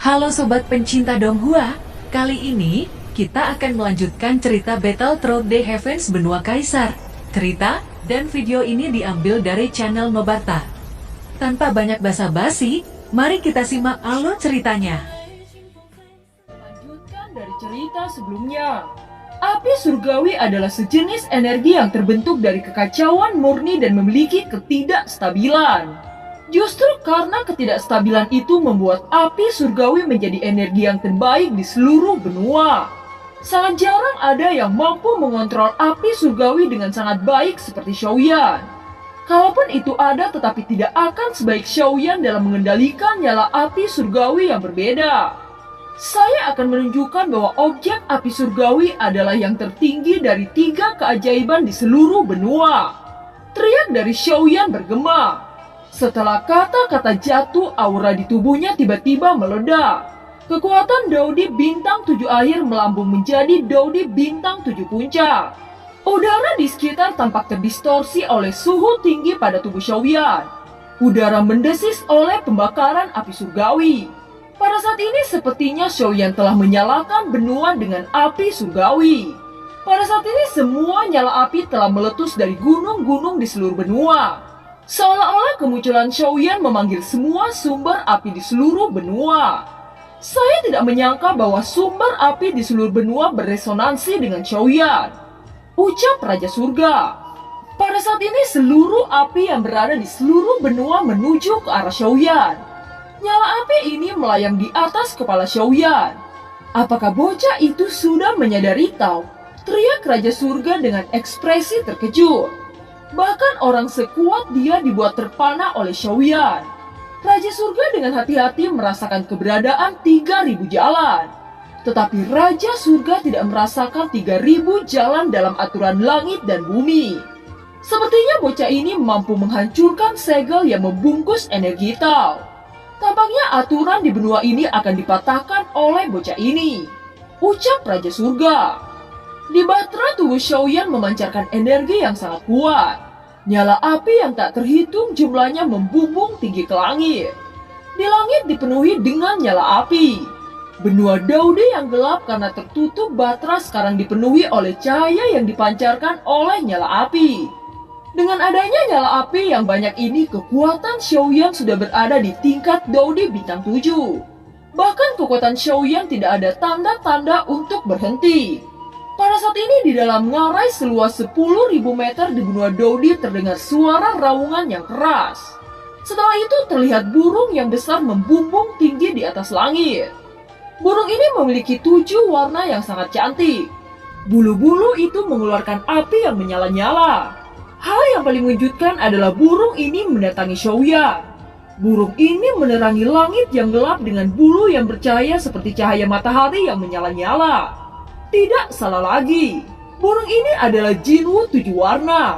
Halo Sobat pencinta Donghua, kali ini kita akan melanjutkan cerita Battle Through the Heavens Benua Kaisar. Cerita dan video ini diambil dari channel Nobarta. Tanpa banyak basa-basi, mari kita simak alur ceritanya. Lanjutkan dari cerita sebelumnya. Api surgawi adalah sejenis energi yang terbentuk dari kekacauan murni dan memiliki ketidakstabilan. Justru karena ketidakstabilan itu membuat api surgawi menjadi energi yang terbaik di seluruh benua. Sangat jarang ada yang mampu mengontrol api surgawi dengan sangat baik seperti Xiaoyan. Kalaupun itu ada, tetapi tidak akan sebaik Xiaoyan dalam mengendalikan nyala api surgawi yang berbeda. Saya akan menunjukkan bahwa objek api surgawi adalah yang tertinggi dari 3 keajaiban di seluruh benua. Teriak dari Xiaoyan bergema. Setelah kata-kata jatuh, aura di tubuhnya tiba-tiba meledak. Kekuatan Daudi bintang 7 air melambung menjadi Daudi bintang 7 puncak. Udara di sekitar tampak terdistorsi oleh suhu tinggi pada tubuh Xiaoyan. Udara mendesis oleh pembakaran api surgawi. Pada saat ini sepertinya Xiaoyan telah menyalakan benua dengan api surgawi. Pada saat ini semua nyala api telah meletus dari gunung-gunung di seluruh benua. Seolah-olah kemunculan Xiaoyan memanggil semua sumber api di seluruh benua. Saya tidak menyangka bahwa sumber api di seluruh benua beresonansi dengan Xiaoyan. Ucap Raja Surga. Pada saat ini seluruh api yang berada di seluruh benua menuju ke arah Xiaoyan. Nyala api ini melayang di atas kepala Xiaoyan. Apakah bocah itu sudah menyadari Tao? Teriak Raja Surga dengan ekspresi terkejut. Bahkan orang sekuat dia dibuat terpana oleh Xiaoyan. Raja Surga dengan hati-hati merasakan keberadaan 3.000 jalan. Tetapi Raja Surga tidak merasakan 3.000 jalan dalam aturan langit dan bumi. Sepertinya bocah ini mampu menghancurkan segel yang membungkus energi Tao. Tampaknya aturan di benua ini akan dipatahkan oleh bocah ini. Ucap Raja Surga. Di batra tubuh Xiaoyan memancarkan energi yang sangat kuat. Nyala api yang tak terhitung jumlahnya membumbung tinggi ke langit. Di langit dipenuhi dengan nyala api. Benua Daudi yang gelap karena tertutup batra sekarang dipenuhi oleh cahaya yang dipancarkan oleh nyala api. Dengan adanya nyala api yang banyak ini, kekuatan Xiaoyan sudah berada di tingkat Daudi bintang 7. Bahkan kekuatan Xiaoyan tidak ada tanda-tanda untuk berhenti. Pada saat ini di dalam ngarai seluas 10.000 meter di benua Daudi terdengar suara raungan yang keras. Setelah itu terlihat burung yang besar membumbung tinggi di atas langit. Burung ini memiliki 7 warna yang sangat cantik. Bulu-bulu itu mengeluarkan api yang menyala-nyala. Hal yang paling mengejutkan adalah burung ini mendatangi Xiaoyan. Burung ini menerangi langit yang gelap dengan bulu yang bercahaya seperti cahaya matahari yang menyala-nyala. Tidak salah lagi, burung ini adalah Jinwu 7 warna.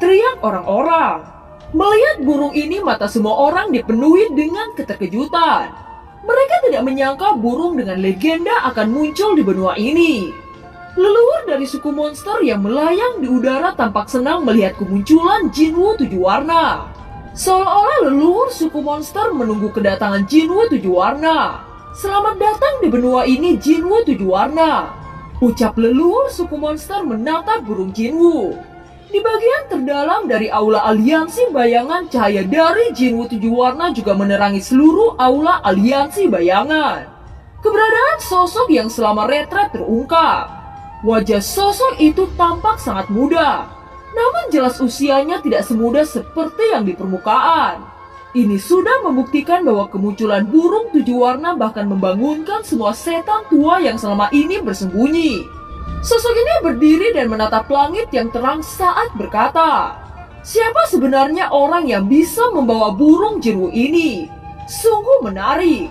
Teriak orang-orang. Melihat burung ini, mata semua orang dipenuhi dengan keterkejutan. Mereka tidak menyangka burung dengan legenda akan muncul di benua ini. Leluhur dari suku monster yang melayang di udara tampak senang melihat kemunculan Jinwu 7 warna. Seolah-olah leluhur suku monster menunggu kedatangan Jinwu 7 warna. Selamat datang di benua ini Jinwu 7 warna. Ucap leluhur suku monster menatap burung Jinwu. Di bagian terdalam dari aula aliansi bayangan, cahaya dari Jinwu 7 warna juga menerangi seluruh aula aliansi bayangan. Keberadaan sosok yang selama retret terungkap. Wajah sosok itu tampak sangat muda, namun jelas usianya tidak semuda seperti yang di permukaan. Ini sudah membuktikan bahwa kemunculan burung 7 warna bahkan membangunkan semua setan tua yang selama ini bersembunyi. Sosok ini berdiri dan menatap langit yang terang saat berkata, "Siapa sebenarnya orang yang bisa membawa burung Jinwu ini? Sungguh menarik."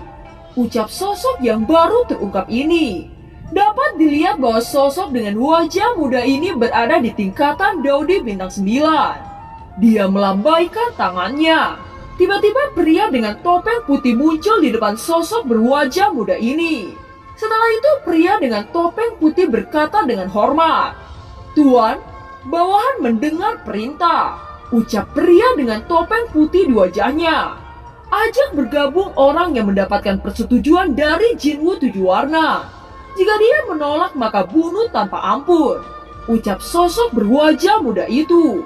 Ucap sosok yang baru terungkap ini. Dapat dilihat bahwa sosok dengan wajah muda ini berada di tingkatan Daudi bintang 9. Dia melambaikan tangannya. Tiba-tiba pria dengan topeng putih muncul di depan sosok berwajah muda ini. Setelah itu pria dengan topeng putih berkata dengan hormat, "Tuan, bawahan mendengar perintah," ucap pria dengan topeng putih di wajahnya. Ajak bergabung orang yang mendapatkan persetujuan dari Jinwoo 7 warna. Jika dia menolak maka bunuh tanpa ampun, ucap sosok berwajah muda itu.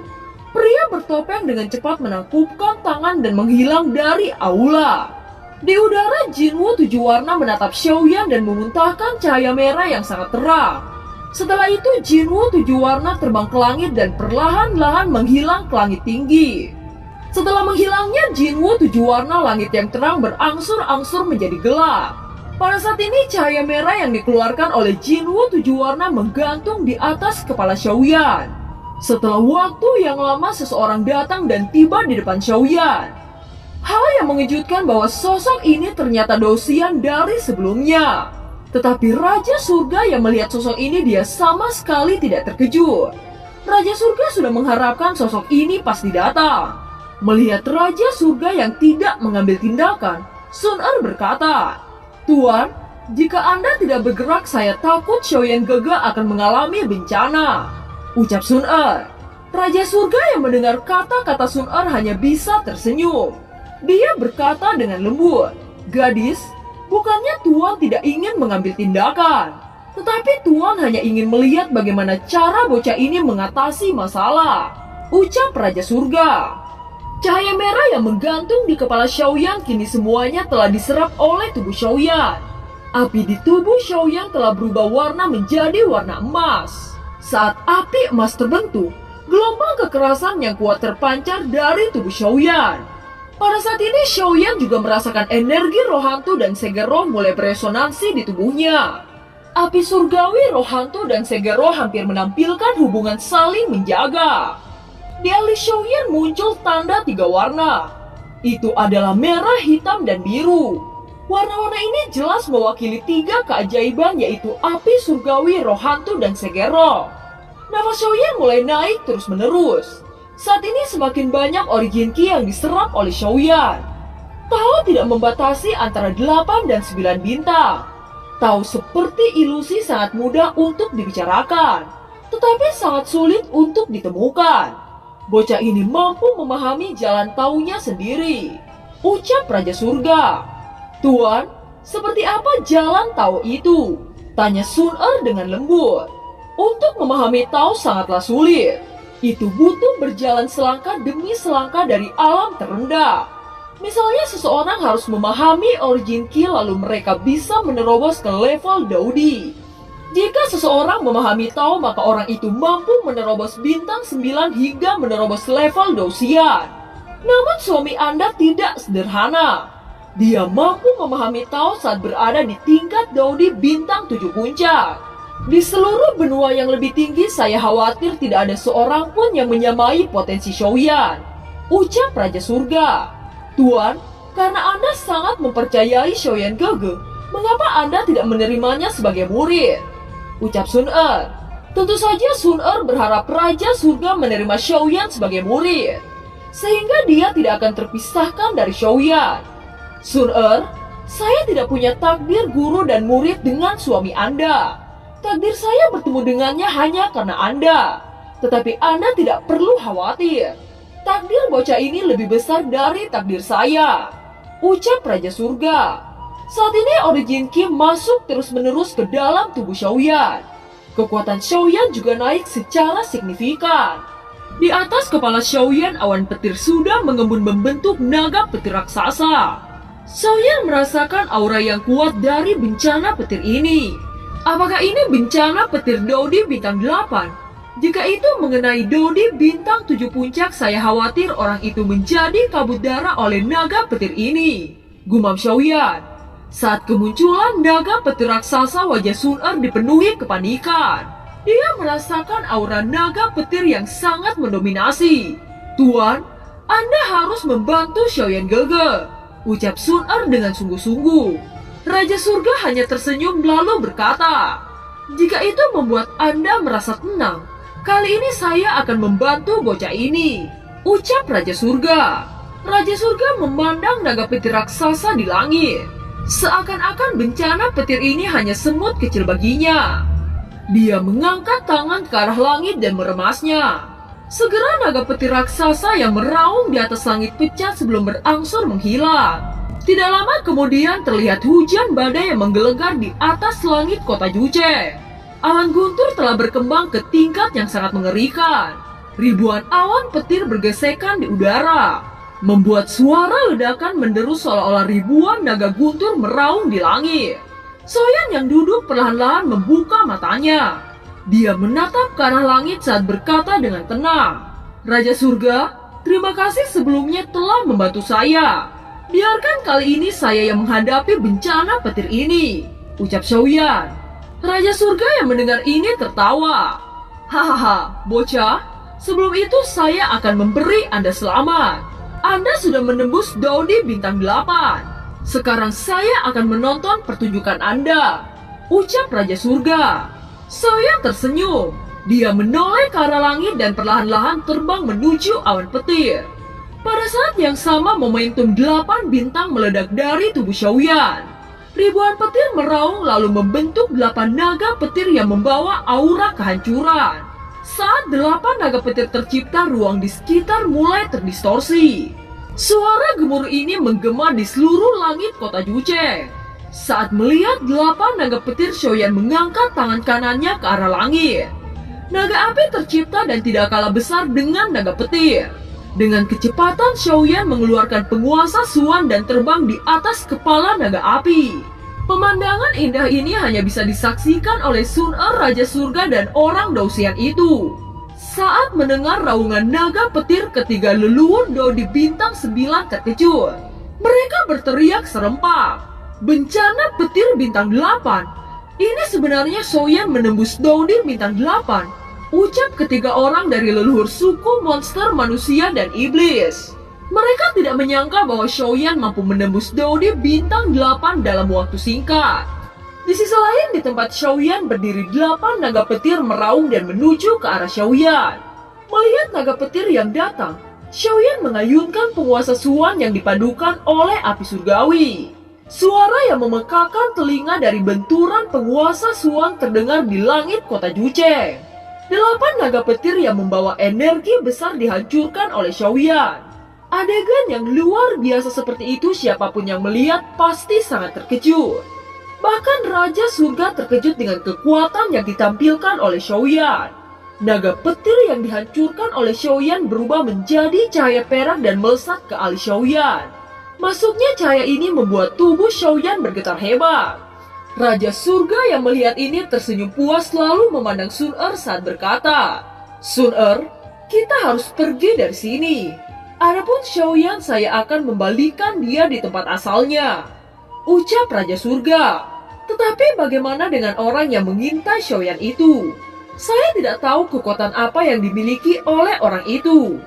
Pria bertopeng dengan cepat menangkupkan tangan dan menghilang dari aula. Di udara, Jinwoo 7 warna menatap Xiaoyan dan memuntahkan cahaya merah yang sangat terang. Setelah itu, Jinwoo 7 warna terbang ke langit dan perlahan-lahan menghilang ke langit tinggi. Setelah menghilangnya Jinwoo 7 warna, langit yang terang berangsur-angsur menjadi gelap. Pada saat ini, cahaya merah yang dikeluarkan oleh Jinwoo 7 warna menggantung di atas kepala Xiaoyan. Setelah waktu yang lama, seseorang datang dan tiba di depan Xiaoyan. Hal yang mengejutkan bahwa sosok ini ternyata Dou-Xian dari sebelumnya. Tetapi Raja Surga yang melihat sosok ini dia sama sekali tidak terkejut. Raja Surga sudah mengharapkan sosok ini pasti datang. Melihat Raja Surga yang tidak mengambil tindakan, Sun-Er berkata, "Tuan, jika Anda tidak bergerak, saya takut Xiaoyan Gege akan mengalami bencana," ucap Sun-Er. Raja Surga yang mendengar kata-kata Sun-Er hanya bisa tersenyum. Dia berkata dengan lembut, "Gadis, bukannya Tuan tidak ingin mengambil tindakan, tetapi Tuan hanya ingin melihat bagaimana cara bocah ini mengatasi masalah," ucap Raja Surga. Cahaya merah yang menggantung di kepala Xiaoyan kini semuanya telah diserap oleh tubuh Xiaoyan. Api di tubuh Xiaoyan telah berubah warna menjadi warna emas. Saat api emas terbentuk, gelombang kekerasan yang kuat terpancar dari tubuh Xiaoyan. Pada saat ini Xiaoyan juga merasakan energi roh hantu dan segel roh mulai beresonansi di tubuhnya. Api surgawi, roh hantu, dan segel roh hampir menampilkan hubungan saling menjaga. Di alis Xiaoyan muncul tanda 3 warna. Itu adalah merah, hitam, dan biru. Warna-warna ini jelas mewakili 3 keajaiban, yaitu api surgawi, roh hantu, dan segel roh. Nafas Xiaoyan mulai naik terus-menerus. Saat ini semakin banyak origin Qi yang diserap oleh Xiaoyan. Tao tidak membatasi antara 8 dan 9 bintang. Tao seperti ilusi sangat mudah untuk dibicarakan, tetapi sangat sulit untuk ditemukan. Bocah ini mampu memahami jalan taunya sendiri, ucap Raja Surga. "Tuan, seperti apa jalan Tao itu?" tanya Sun-Er dengan lembut. "Untuk memahami Tao sangatlah sulit. Itu butuh berjalan selangkah demi selangkah dari alam terendah. Misalnya seseorang harus memahami origin Qi lalu mereka bisa menerobos ke level Daudi. Jika seseorang memahami Tao, maka orang itu mampu menerobos bintang 9 hingga menerobos level Dou-Xian. Namun suami Anda tidak sederhana. Dia mampu memahami Tao saat berada di tingkat Daudi bintang 7 puncak. Di seluruh benua yang lebih tinggi, saya khawatir tidak ada seorang pun yang menyamai potensi Xiaoyan," ucap Raja Surga. "Tuan, karena Anda sangat mempercayai Xiaoyan Gege, mengapa Anda tidak menerimanya sebagai murid?" ucap Sun-Er. Tentu saja Sun-Er berharap Raja Surga menerima Xiaoyan sebagai murid, sehingga dia tidak akan terpisahkan dari Xiaoyan. "Sun-Er, saya tidak punya takdir guru dan murid dengan suami Anda. Takdir saya bertemu dengannya hanya karena Anda. Tetapi Anda tidak perlu khawatir. Takdir bocah ini lebih besar dari takdir saya," ucap Raja Surga. Saat ini origin Qi masuk terus-menerus ke dalam tubuh Xiaoyan. Kekuatan Xiaoyan juga naik secara signifikan. Di atas kepala Xiaoyan, awan petir sudah mengembun membentuk naga petir raksasa. Xiaoyan merasakan aura yang kuat dari bencana petir ini. Apakah ini bencana petir Daudi bintang 8? Jika itu mengenai Daudi bintang 7 puncak, saya khawatir orang itu menjadi kabut darah oleh naga petir ini, gumam Xiaoyan. Saat kemunculan naga petir raksasa, wajah Sun-Er dipenuhi kepanikan. Dia merasakan aura naga petir yang sangat mendominasi. "Tuan, Anda harus membantu Xiaoyan Gege," ucap Sun-Er dengan sungguh-sungguh. Raja Surga hanya tersenyum lalu berkata, "Jika itu membuat Anda merasa tenang, kali ini saya akan membantu bocah ini," ucap Raja Surga. Raja Surga memandang naga petir raksasa di langit. Seakan-akan bencana petir ini hanya semut kecil baginya. Dia mengangkat tangan ke arah langit dan meremasnya. Segera naga petir raksasa yang meraung di atas langit pecah sebelum berangsur menghilang. Tidak lama kemudian terlihat hujan badai yang menggelegar di atas langit kota Juche. Awan guntur telah berkembang ke tingkat yang sangat mengerikan. Ribuan awan petir bergesekan di udara, membuat suara ledakan menderu seolah-olah ribuan naga guntur meraung di langit. Soyan yang duduk perlahan-lahan membuka matanya. Dia menatap ke arah langit saat berkata dengan tenang, "Raja Surga, terima kasih sebelumnya telah membantu saya. Biarkan kali ini saya yang menghadapi bencana petir ini," ucap Xiaoyan. Raja Surga yang mendengar ini tertawa. "Hahaha, bocah, sebelum itu saya akan memberi Anda selamat. Anda sudah menembus Dodi bintang 8. Sekarang saya akan menonton pertunjukan Anda," ucap Raja Surga. Soyan tersenyum. Dia menoleh ke arah langit dan perlahan-lahan terbang menuju awan petir. Pada saat yang sama momentum 8 bintang meledak dari tubuh Xiaoyan. Ribuan petir meraung lalu membentuk 8 naga petir yang membawa aura kehancuran. Saat 8 naga petir tercipta, ruang di sekitar mulai terdistorsi. Suara gemuruh ini menggema di seluruh langit kota Juche. Saat melihat 8 naga petir, Xiaoyan mengangkat tangan kanannya ke arah langit. Naga api tercipta dan tidak kalah besar dengan naga petir. Dengan kecepatan, Xiaoyan mengeluarkan penguasa Suan dan terbang di atas kepala naga api. Pemandangan indah ini hanya bisa disaksikan oleh Sun Raja Surga dan orang Douxian itu. Saat mendengar raungan naga petir, ketiga leluhur Dodi bintang 9 terkejut. Mereka berteriak serempak, "Bencana petir bintang 8. Ini sebenarnya Soyan menembus Dodi bintang 8, ucap ketiga orang dari leluhur suku monster manusia dan iblis. Mereka tidak menyangka bahwa Xiaoyan mampu menembus Dodi bintang 8 dalam waktu singkat. Di sisi lain, di tempat Xiaoyan berdiri 8 naga petir meraung dan menuju ke arah Xiaoyan. Melihat naga petir yang datang, Xiaoyan mengayunkan penguasa Suan yang dipadukan oleh api surgawi. Suara yang memekakan telinga dari benturan penguasa Suan terdengar di langit kota Juche. 8 naga petir yang membawa energi besar dihancurkan oleh Xiaoyan. Adegan yang luar biasa seperti itu, siapapun yang melihat pasti sangat terkejut. Bahkan Raja Surga terkejut dengan kekuatan yang ditampilkan oleh Xiaoyan. Naga petir yang dihancurkan oleh Xiaoyan berubah menjadi cahaya perak dan melesat ke alis Xiaoyan. Masuknya cahaya ini membuat tubuh Xiaoyan bergetar hebat. Raja Surga yang melihat ini tersenyum puas lalu memandang Sun saat berkata, "Sun, kita harus pergi dari sini. Adapun Xiaoyan, saya akan membalikan dia di tempat asalnya," ucap Raja Surga. "Tetapi bagaimana dengan orang yang mengintai Xiaoyan itu? Saya tidak tahu kekuatan apa yang dimiliki oleh orang itu,"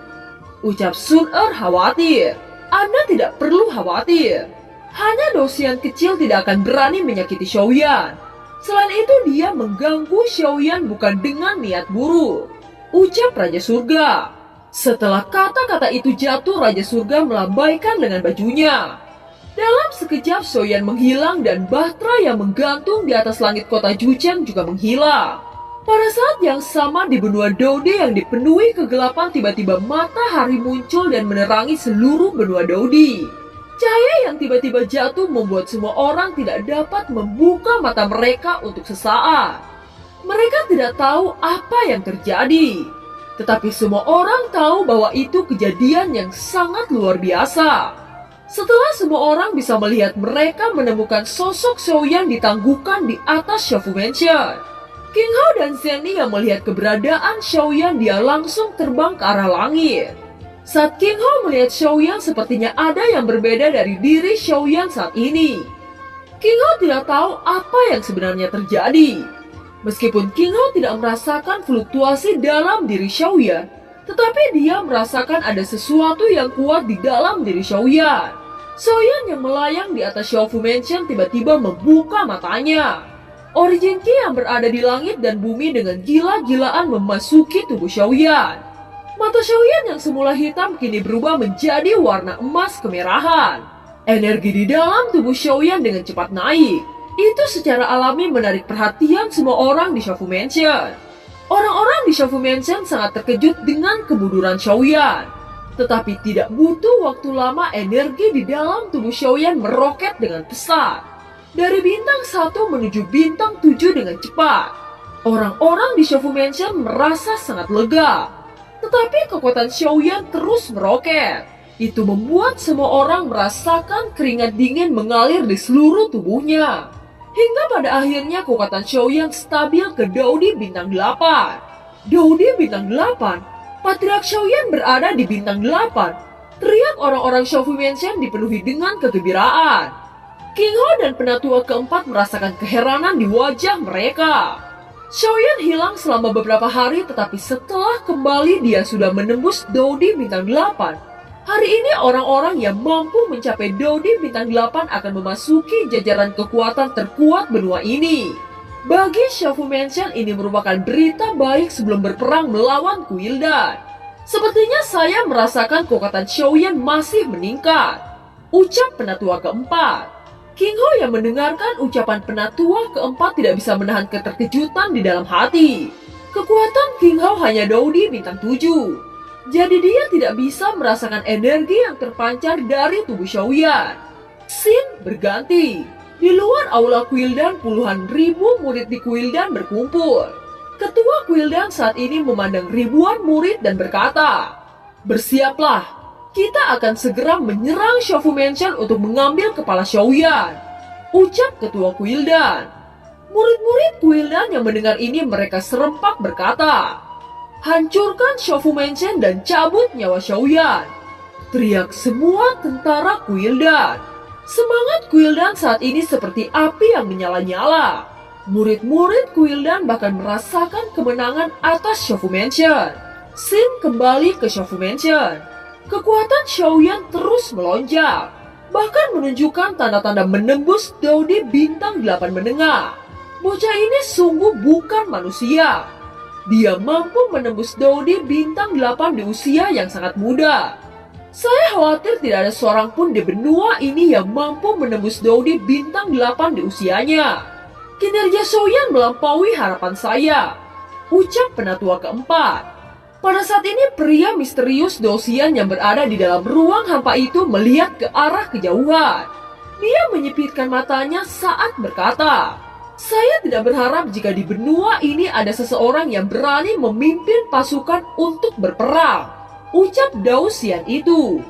ucap Sun khawatir. "Anda tidak perlu khawatir. Hanya Douxian kecil tidak akan berani menyakiti Xiaoyan. Selain itu dia mengganggu Xiaoyan bukan dengan niat buruk," ucap Raja Surga. Setelah kata-kata itu jatuh, Raja Surga melambaikan lengan bajunya. Dalam sekejap Xiaoyan menghilang dan bahtera yang menggantung di atas langit kota Jucheng juga menghilang. Pada saat yang sama di benua Dode yang dipenuhi kegelapan, tiba-tiba matahari muncul dan menerangi seluruh benua Dodi. Cahaya yang tiba-tiba jatuh membuat semua orang tidak dapat membuka mata mereka untuk sesaat. Mereka tidak tahu apa yang terjadi, tetapi semua orang tahu bahwa itu kejadian yang sangat luar biasa. Setelah semua orang bisa melihat mereka menemukan sosok Xiaoyan ditangguhkan di atas Xiaofu Mansion. King Hao dan Zenny yang melihat keberadaan Xiaoyan, dia langsung terbang ke arah langit. Saat King Hao melihat Xiaoyan, sepertinya ada yang berbeda dari diri Xiaoyan saat ini. King Hao tidak tahu apa yang sebenarnya terjadi. Meskipun King Hao tidak merasakan fluktuasi dalam diri Xiaoyan, tetapi dia merasakan ada sesuatu yang kuat di dalam diri Xiaoyan. Xiaoyan yang melayang di atas Xiaofu Mansion tiba-tiba membuka matanya. Origin Qi yang berada di langit dan bumi dengan gila-gilaan memasuki tubuh Xiaoyan. Mata Xiaoyan yang semula hitam kini berubah menjadi warna emas kemerahan. Energi di dalam tubuh Xiaoyan dengan cepat naik. Itu secara alami menarik perhatian semua orang di Xiaofu Mansion. Orang-orang di Shaofu Mansion sangat terkejut dengan kemunduran Xiaoyan. Tetapi tidak butuh waktu lama, energi di dalam tubuh Xiaoyan meroket dengan pesat. Dari bintang 1 menuju bintang 7 dengan cepat. Orang-orang di Shaofu Mansion merasa sangat lega. Tetapi kekuatan Xiaoyan terus meroket. Itu membuat semua orang merasakan keringat dingin mengalir di seluruh tubuhnya. Hingga pada akhirnya kekuatan Xiaoyan stabil ke Daudi bintang 8. Daudi bintang 8? Patriark Xiaoyan berada di bintang 8. Teriak orang-orang Shaofu Mansion dipenuhi dengan kegembiraan. King Ho dan penatua keempat merasakan keheranan di wajah mereka. Xiaoyan hilang selama beberapa hari, tetapi setelah kembali dia sudah menembus Daudi bintang 8. Hari ini orang-orang yang mampu mencapai Daudi bintang 8 akan memasuki jajaran kekuatan terkuat benua ini. Bagi Shaofu Mansion ini merupakan berita baik sebelum berperang melawan Kuildan. Sepertinya saya merasakan kekuatan Xiaoyan masih meningkat, ucap penatua keempat. King Ho yang mendengarkan ucapan penatua keempat tidak bisa menahan keterkejutan di dalam hati. Kekuatan King Ho hanya Daudi bintang 7. Jadi dia tidak bisa merasakan energi yang terpancar dari tubuh Xiaoyan. Scene berganti. Di luar aula Kuildan, puluhan ribu murid di Kuildan berkumpul. Ketua Kuildan saat ini memandang ribuan murid dan berkata, "Bersiaplah, kita akan segera menyerang Shaofu Mansion untuk mengambil kepala Xiaoyan," ucap ketua Kuildan. Murid-murid Kuildan yang mendengar ini mereka serempak berkata, "Hancurkan Shaofu Mansion dan cabut nyawa Xiaoyan," teriak semua tentara Kuildan. Semangat Kuildan saat ini seperti api yang menyala-nyala. Murid-murid Kuildan bahkan merasakan kemenangan atas Shaofu Mansion. Xin kembali ke Shaofu Mansion. Kekuatan Xiaoyan terus melonjak, bahkan menunjukkan tanda-tanda menembus Daudi bintang 8 menengah. Bocah ini sungguh bukan manusia. Dia mampu menembus Daudi bintang 8 di usia yang sangat muda. Saya khawatir tidak ada seorang pun di benua ini yang mampu menembus Daudi bintang 8 di usianya. Kinerja Xiaoyan melampaui harapan saya, ucap penatua keempat. Pada saat ini pria misterius Dosian yang berada di dalam ruang hampa itu melihat ke arah kejauhan. Dia menyipitkan matanya saat berkata, "Saya tidak berharap jika di benua ini ada seseorang yang berani memimpin pasukan untuk berperang," ucap Dosian itu.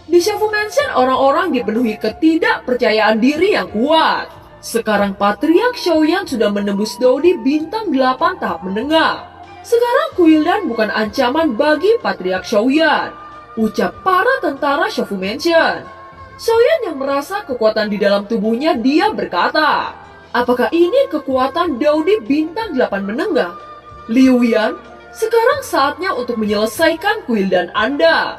Di Shaofu Mansion orang-orang dipenuhi ketidakpercayaan diri yang kuat. Sekarang Patriark Xiaoyan sudah menembus Daudi bintang 8 tahap menengah. Sekarang Kuildan bukan ancaman bagi Patriark Xiaoyan, ucap para tentara Shaofu Mansion. Xiaoyan yang merasa kekuatan di dalam tubuhnya, dia berkata, "Apakah ini kekuatan Daudi bintang 8 menengah? Liu Yan, sekarang saatnya untuk menyelesaikan Kuildan Anda,"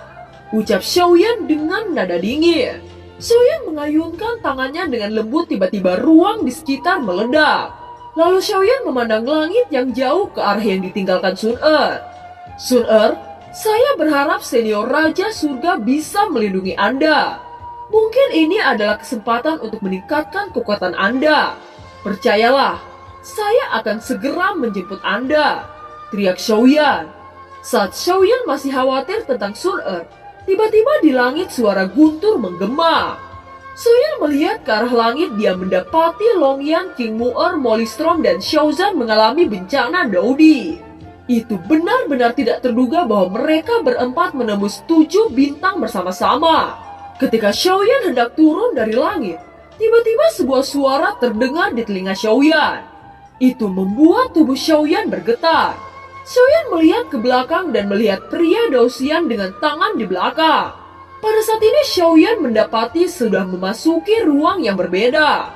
ucap Xiaoyan dengan nada dingin. Xiaoyan mengayunkan tangannya dengan lembut, tiba-tiba ruang di sekitar meledak. Lalu Xiaoyan memandang langit yang jauh ke arah yang ditinggalkan Sun Er. "Sun Er, saya berharap senior Raja Surga bisa melindungi Anda. Mungkin ini adalah kesempatan untuk meningkatkan kekuatan Anda. Percayalah, saya akan segera menjemput Anda," teriak Xiaoyan. Saat Xiaoyan masih khawatir tentang Sun Er, tiba-tiba di langit suara guntur menggema. Xiaoyan melihat ke arah langit, dia mendapati Longyan, King Mu'er, Molistrom, dan Xiaozan mengalami bencana Daudi. Itu benar-benar tidak terduga bahwa mereka berempat menembus 7 bintang bersama-sama. Ketika Xiaoyan hendak turun dari langit, tiba-tiba sebuah suara terdengar di telinga Xiaoyan. Itu membuat tubuh Xiaoyan bergetar. Xiaoyan melihat ke belakang dan melihat pria Dosian dengan tangan di belakang. Pada saat ini Xiaoyan mendapati sudah memasuki ruang yang berbeda.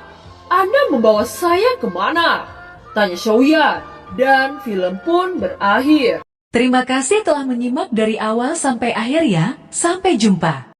"Anda membawa saya kemana?" tanya Xiaoyan, dan film pun berakhir. Terima kasih telah menyimak dari awal sampai akhir ya. Sampai jumpa.